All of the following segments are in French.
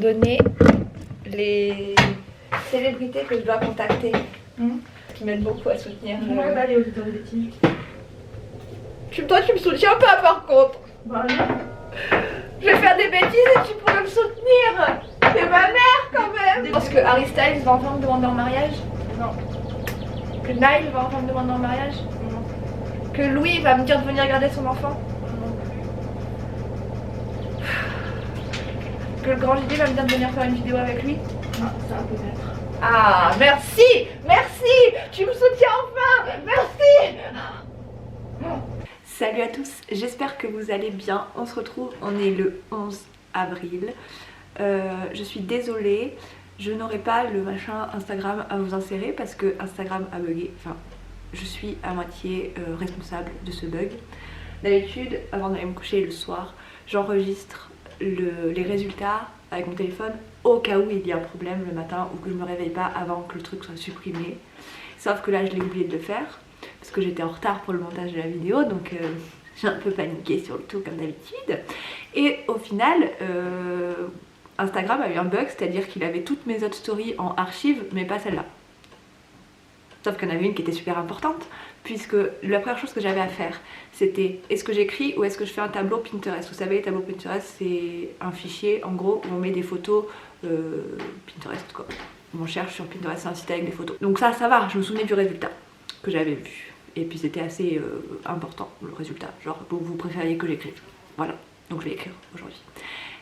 donner les célébrités que je dois contacter. Qui m'aident beaucoup à soutenir. On va aller aux auditeurs d'éthique. Toi tu me soutiens pas par contre. Bah non. Je vais faire des bêtises et tu pourrais me soutenir. C'est ma mère quand même. Parce que Harry Styles va enfin me demander en mariage. Non. Que Nile va enfin me demander en mariage. Non. Que Louis va me dire de venir garder son enfant. Non. Que le grand JD va me dire de venir faire une vidéo avec lui. Non, ça peut-être. Ah merci. Merci. Tu me soutiens enfin. Merci. Salut à tous, j'espère que vous allez bien. On se retrouve, on est le 11 avril. Je suis désolée, je n'aurai pas le machin Instagram à vous insérer parce que Instagram a bugué. Enfin, je suis à moitié responsable de ce bug. D'habitude, avant d'aller me coucher le soir, j'enregistre les résultats avec mon téléphone au cas où il y a un problème le matin ou que je me réveille pas avant que le truc soit supprimé. Sauf que là, je l'ai oublié de le faire parce que j'étais en retard pour le montage de la vidéo, donc j'ai un peu paniqué sur le tout comme d'habitude. Et au final, Instagram a eu un bug, c'est-à-dire qu'il avait toutes mes autres stories en archive, mais pas celle-là. Sauf qu'il y en avait une qui était super importante, puisque la première chose que j'avais à faire, c'était est-ce que j'écris ou est-ce que je fais un tableau Pinterest. Vous savez, les tableaux Pinterest, c'est un fichier en gros où on met des photos Pinterest quoi. On cherche sur Pinterest, c'est un site avec des photos. Donc ça va, je me souvenais du résultat que j'avais vu. Et puis c'était assez important le résultat, genre vous préfériez que j'écrive. Voilà, donc je vais écrire aujourd'hui.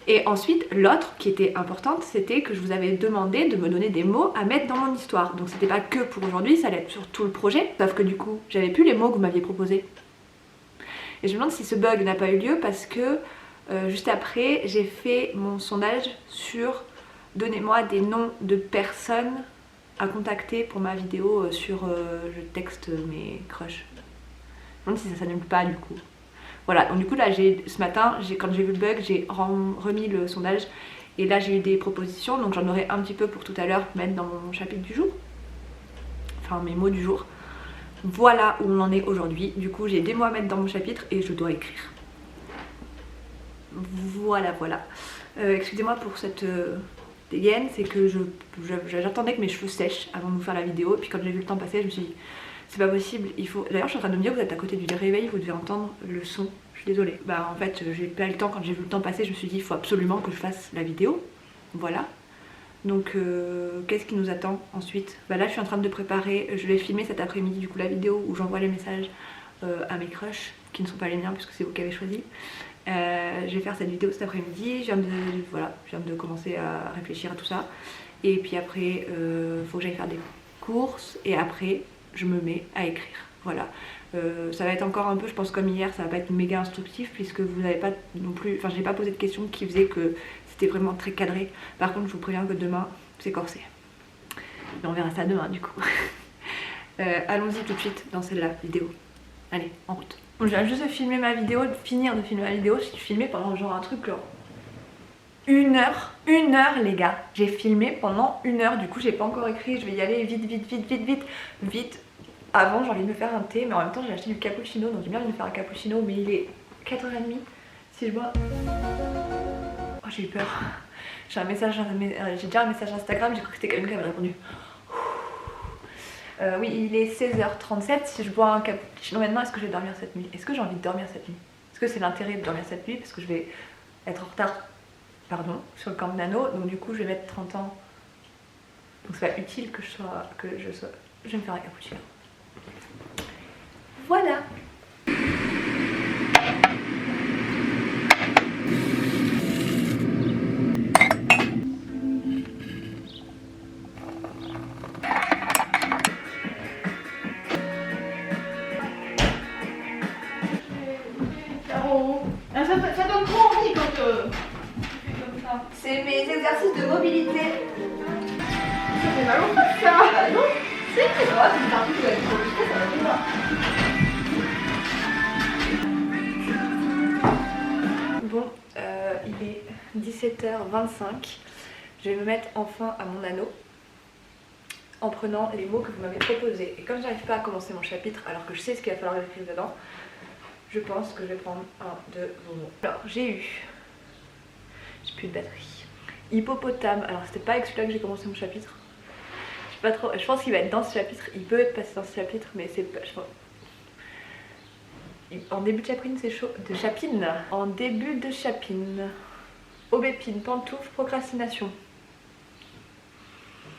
Et ensuite l'autre qui était importante, c'était que je vous avais demandé de me donner des mots à mettre dans mon histoire. Donc c'était pas que pour aujourd'hui, ça allait être sur tout le projet. Sauf que du coup j'avais plus les mots que vous m'aviez proposés. Et je me demande si ce bug n'a pas eu lieu parce que juste après j'ai fait mon sondage sur donnez-moi des noms de personnes à contacter pour ma vidéo sur je texte mes crushs. Je me demande si ça s'annule pas du coup. Voilà, donc du coup là ce matin quand j'ai vu le bug j'ai remis le sondage et là j'ai eu des propositions, donc j'en aurai un petit peu pour tout à l'heure mettre dans mon chapitre du jour. Enfin mes mots du jour. Voilà où on en est aujourd'hui. Du coup j'ai des mots à mettre dans mon chapitre et je dois écrire. Voilà. Excusez-moi pour cette dégaine, c'est que j'attendais que mes cheveux sèchent avant de vous faire la vidéo. Et puis quand j'ai vu le temps passer, je me suis dit c'est pas possible, il faut... D'ailleurs je suis en train de me dire, vous êtes à côté du réveil, vous devez entendre le son. Je suis désolée. Bah en fait j'ai pas eu le temps, quand j'ai vu le temps passer, je me suis dit il faut absolument que je fasse la vidéo. Voilà. Donc qu'est-ce qui nous attend ensuite? Bah là je suis en train de préparer, je vais filmer cet après-midi du coup la vidéo où j'envoie les messages à mes crushs qui ne sont pas les miens puisque c'est vous qui avez choisi. Je vais faire cette vidéo cet après-midi, je viens de commencer à réfléchir à tout ça. Et puis après faut que j'aille faire des courses et après je me mets à écrire. Voilà. Ça va être encore un peu, je pense comme hier, ça va pas être méga instructif puisque vous n'avez pas non plus, enfin j'ai pas posé de questions qui faisaient que c'était vraiment très cadré. Par contre je vous préviens que demain c'est corsé. Mais on verra ça demain du coup. Allons-y tout de suite dans celle-là vidéo. Allez, en route. Bon, je viens juste de filmer ma vidéo, de finir de filmer ma vidéo. J'ai filmé pendant genre un truc genre une heure les gars. J'ai filmé pendant 1 heure, du coup j'ai pas encore écrit, je vais y aller vite. Avant j'ai envie de me faire un thé, mais en même temps j'ai acheté du cappuccino, donc j'ai bien envie de me faire un cappuccino, mais il est 4h30. Si je bois... Oh j'ai eu peur. J'ai déjà un message Instagram, j'ai cru que c'était quelqu'un qui avait répondu. Oui, il est 16h37, si je bois un cappuccino maintenant, est-ce que je vais dormir cette nuit? Est-ce que j'ai envie de dormir cette nuit? Est-ce que c'est l'intérêt de dormir cette nuit? Parce que je vais être en retard, sur le camp nano, donc du coup je vais mettre 30 ans. Donc c'est pas utile que je vais me faire un cappuccino. Voilà. Ça donne trop envie quand tu fais comme ça. C'est mes exercices de mobilité. Ça fait mal au cœur ça. Bah non, c'est vrai, c'est une partie qui va être compliquée, ça va être bien. Bon, il est 17h25. Je vais me mettre enfin à mon anneau en prenant les mots que vous m'avez proposés. Et comme j'arrive pas à commencer mon chapitre alors que je sais ce qu'il va falloir écrire dedans, je pense que je vais prendre un de vos mots. Alors j'ai plus de batterie. Hippopotame. Alors c'était pas avec celui-là que j'ai commencé mon chapitre. Je sais pas trop. Je pense qu'il va être dans ce chapitre. Il peut être passé dans ce chapitre, mais c'est pas. En début de chapitre, c'est chaud. De chapine. En début de chapine. Aubépine, pantoufle, procrastination.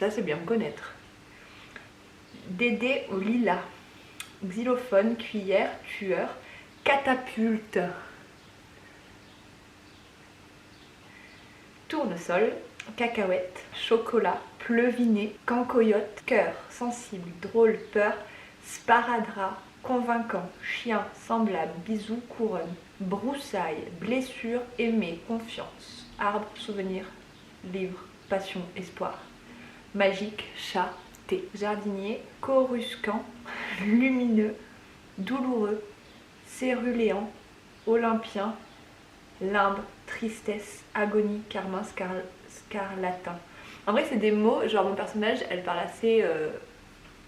Ça c'est bien me connaître. Dédé au lilas. Xylophone, cuillère, tueur, catapulte. Tournesol, cacahuète, chocolat, pleuvinet, cancoyote, cœur, sensible, drôle, peur, sparadrap, convaincant, chien, semblable, bisou, couronne, broussaille, blessure, aimer, confiance, arbre, souvenir, livre, passion, espoir, magique, chat, thé, jardinier, coruscant, lumineux, douloureux, céruléant, olympien, limbe, tristesse, agonie, carmin, scarlatin. En vrai c'est des mots, genre mon personnage elle parle assez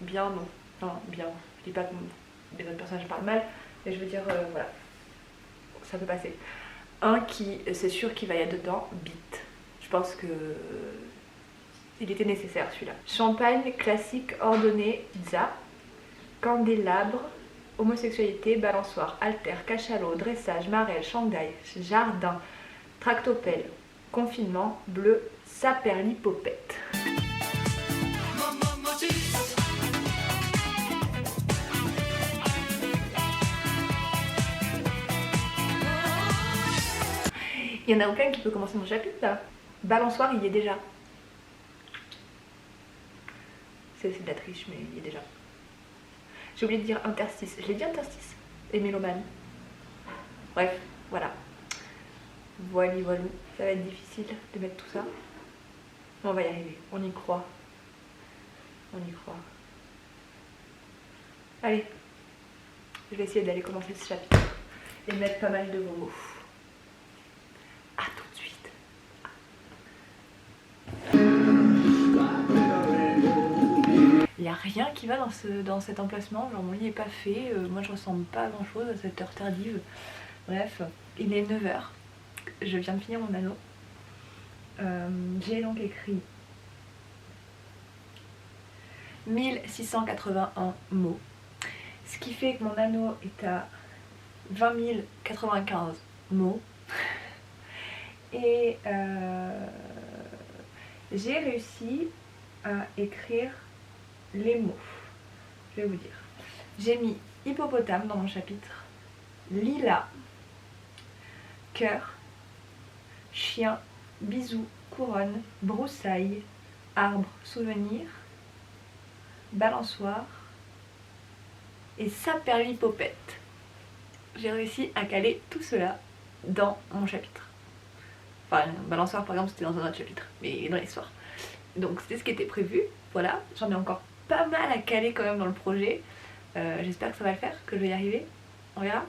bien, non, enfin bien, je dis pas que les autres personnages parlent mal, mais je veux dire voilà, ça peut passer. Un qui, c'est sûr qu'il va y être dedans, bite. Je pense que il était nécessaire celui-là. Champagne, classique, ordonné, pizza, candélabre, homosexualité, balançoire, haltère, cachalot, dressage, marelle, Shanghai, jardin, tractopelle, confinement, bleu, saperlipopette. Il y en a aucun qui peut commencer mon chapitre là. Balançoire, il y est déjà. C'est de la triche, mais il y est déjà. J'ai oublié de dire interstice. Je l'ai dit interstice. Et mélomane. Bref, voilà. Voilà. Ça va être difficile de mettre tout ça. Mais on va y arriver. On y croit. On y croit. Allez. Je vais essayer d'aller commencer ce chapitre. Et mettre pas mal de bons mots. A tout de suite. Il n'y a rien qui va dans cet emplacement, genre mon lit n'est pas fait, moi je ressemble pas à grand chose à cette heure tardive. Bref, il est 9 h, je viens de finir mon anneau. J'ai donc écrit 1681 mots, ce qui fait que mon anneau est à 20 095 mots. Et j'ai réussi à écrire les mots. Je vais vous dire. J'ai mis hippopotame dans mon chapitre, lilas, cœur, chien, bisou, couronne, broussaille, arbre, souvenir, balançoire et saperlipopette. J'ai réussi à caler tout cela dans mon chapitre. Enfin, balançoire par exemple c'était dans un autre chapitre, mais dans l'histoire. Donc c'était ce qui était prévu, voilà, j'en ai encore pas mal à caler quand même dans le projet. J'espère que ça va le faire, que je vais y arriver, on verra.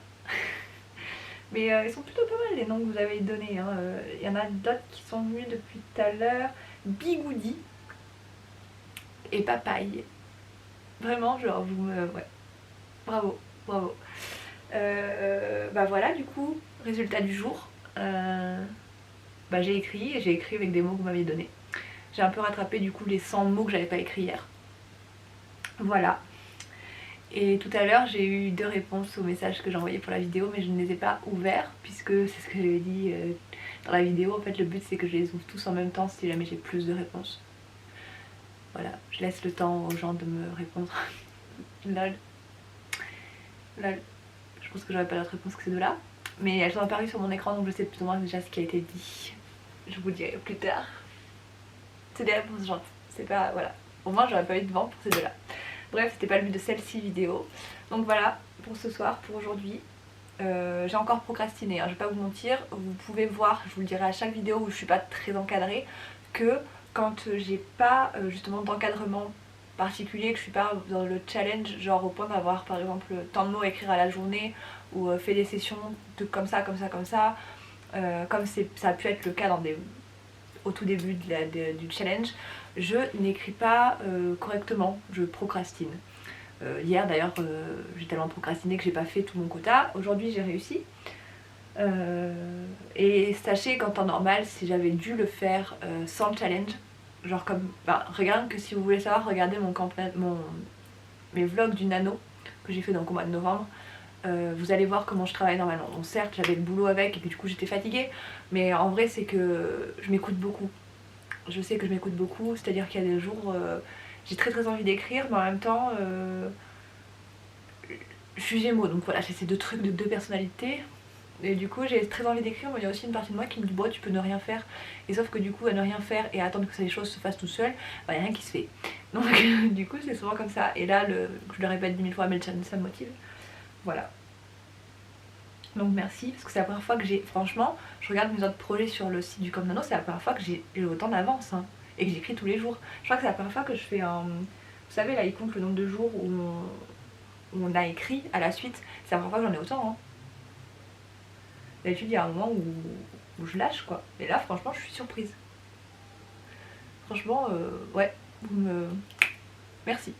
Mais ils sont plutôt pas mal les noms que vous avez donnés, hein. Il y en a d'autres qui sont venus depuis tout à l'heure. Bigoudi et papaye. Vraiment, genre vous me... Ouais. Bravo, bravo. Bah voilà, du coup, résultat du jour. Bah j'ai écrit avec des mots que vous m'aviez donnés. J'ai un peu rattrapé du coup les 100 mots que j'avais pas écrits hier. Voilà. Et tout à l'heure j'ai eu 2 réponses aux messages que j'ai envoyés pour la vidéo, mais je ne les ai pas ouverts puisque c'est ce que j'avais dit dans la vidéo. En fait le but c'est que je les ouvre tous en même temps si jamais j'ai plus de réponses. Voilà, je laisse le temps aux gens de me répondre. Lol. Lol. Je pense que j'aurais pas d'autre réponse que ces deux-là. Mais elles sont apparues sur mon écran donc je sais plus ou moins déjà ce qui a été dit. Je vous dirai plus tard. C'est des réponses gentilles. C'est pas... Voilà. Au moins j'aurais pas eu de vent pour ces deux-là. Bref, c'était pas le but de celle-ci vidéo. Donc voilà, pour ce soir, pour aujourd'hui. J'ai encore procrastiné, hein, je vais pas vous mentir. Vous pouvez voir, je vous le dirai à chaque vidéo où je suis pas très encadrée, que quand j'ai pas justement d'encadrement particulier, que je suis pas dans le challenge, genre au point d'avoir par exemple tant de mots à écrire à la journée, ou fait des sessions de comme ça, comme ça, comme ça a pu être le cas au tout début du challenge, je n'écris pas correctement, je procrastine. Hier d'ailleurs j'ai tellement procrastiné que j'ai pas fait tout mon quota. Aujourd'hui j'ai réussi. Et sachez qu'en temps normal, si j'avais dû le faire sans le challenge, genre comme, regarde que si vous voulez savoir, regardez mes vlogs du nano que j'ai fait donc au mois de novembre. Vous allez voir comment je travaille normalement. Bon, certes j'avais le boulot avec et puis du coup j'étais fatiguée, mais en vrai c'est que je m'écoute beaucoup. Je sais que je m'écoute beaucoup, c'est à dire qu'il y a des jours j'ai très envie d'écrire, mais en même temps je suis Gémeaux, donc voilà, j'ai ces deux trucs de deux personnalités. Et du coup j'ai très envie d'écrire, mais il y a aussi une partie de moi qui me dit bon tu peux ne rien faire. Et sauf que du coup à ne rien faire et à attendre que les choses se fassent tout seul, il n'y a rien qui se fait. Donc du coup c'est souvent comme ça. Et là je le répète 10 000 fois, mais le challenge ça me motive. Voilà. Donc merci, parce que c'est la première fois que j'ai, franchement, je regarde mes autres projets sur le site du Comme Nano, c'est la première fois que j'ai autant d'avance hein, et que j'écris tous les jours. Je crois que c'est la première fois que je fais un... Vous savez là il compte le nombre de jours où on a écrit à la suite, c'est la première fois que j'en ai autant. Hein. D'habitude il y a un moment où je lâche quoi, et là franchement je suis surprise. Franchement, ouais, merci.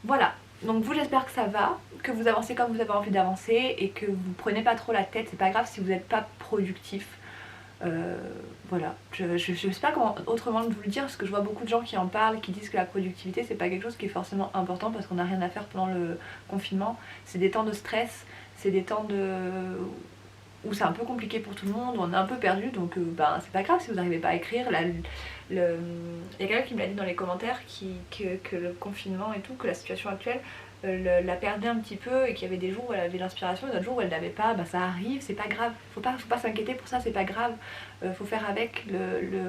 Voilà. Donc vous j'espère que ça va, que vous avancez comme vous avez envie d'avancer et que vous prenez pas trop la tête, c'est pas grave si vous n'êtes pas productif. Voilà, je sais pas comment autrement vous le dire parce que je vois beaucoup de gens qui en parlent, qui disent que la productivité c'est pas quelque chose qui est forcément important parce qu'on n'a rien à faire pendant le confinement. C'est des temps de stress, c'est des temps où c'est un peu compliqué pour tout le monde, où on est un peu perdu, donc c'est pas grave si vous n'arrivez pas à écrire. Là, il y a quelqu'un qui me l'a dit dans les commentaires que le confinement et tout, que la situation actuelle la perdait un petit peu et qu'il y avait des jours où elle avait l'inspiration et d'autres jours où elle n'avait pas. Ça arrive, c'est pas grave, faut pas s'inquiéter pour ça, c'est pas grave. Faut faire avec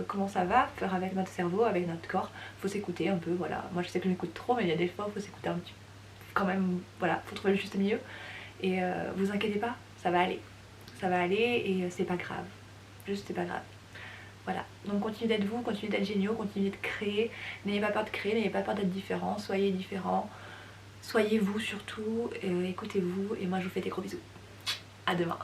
comment ça va, faire avec notre cerveau, avec notre corps, faut s'écouter un peu, voilà. Moi je sais que je m'écoute trop, mais il y a des fois où faut s'écouter un petit peu quand même, voilà, faut trouver le juste milieu. Et vous inquiétez pas, ça va aller. Ça va aller et c'est pas grave. Juste c'est pas grave. Voilà. Donc continuez d'être vous, continuez d'être géniaux, continuez de créer. N'ayez pas peur de créer, n'ayez pas peur d'être différent. Soyez différents. Soyez vous surtout. Écoutez-vous. Et moi je vous fais des gros bisous. À demain.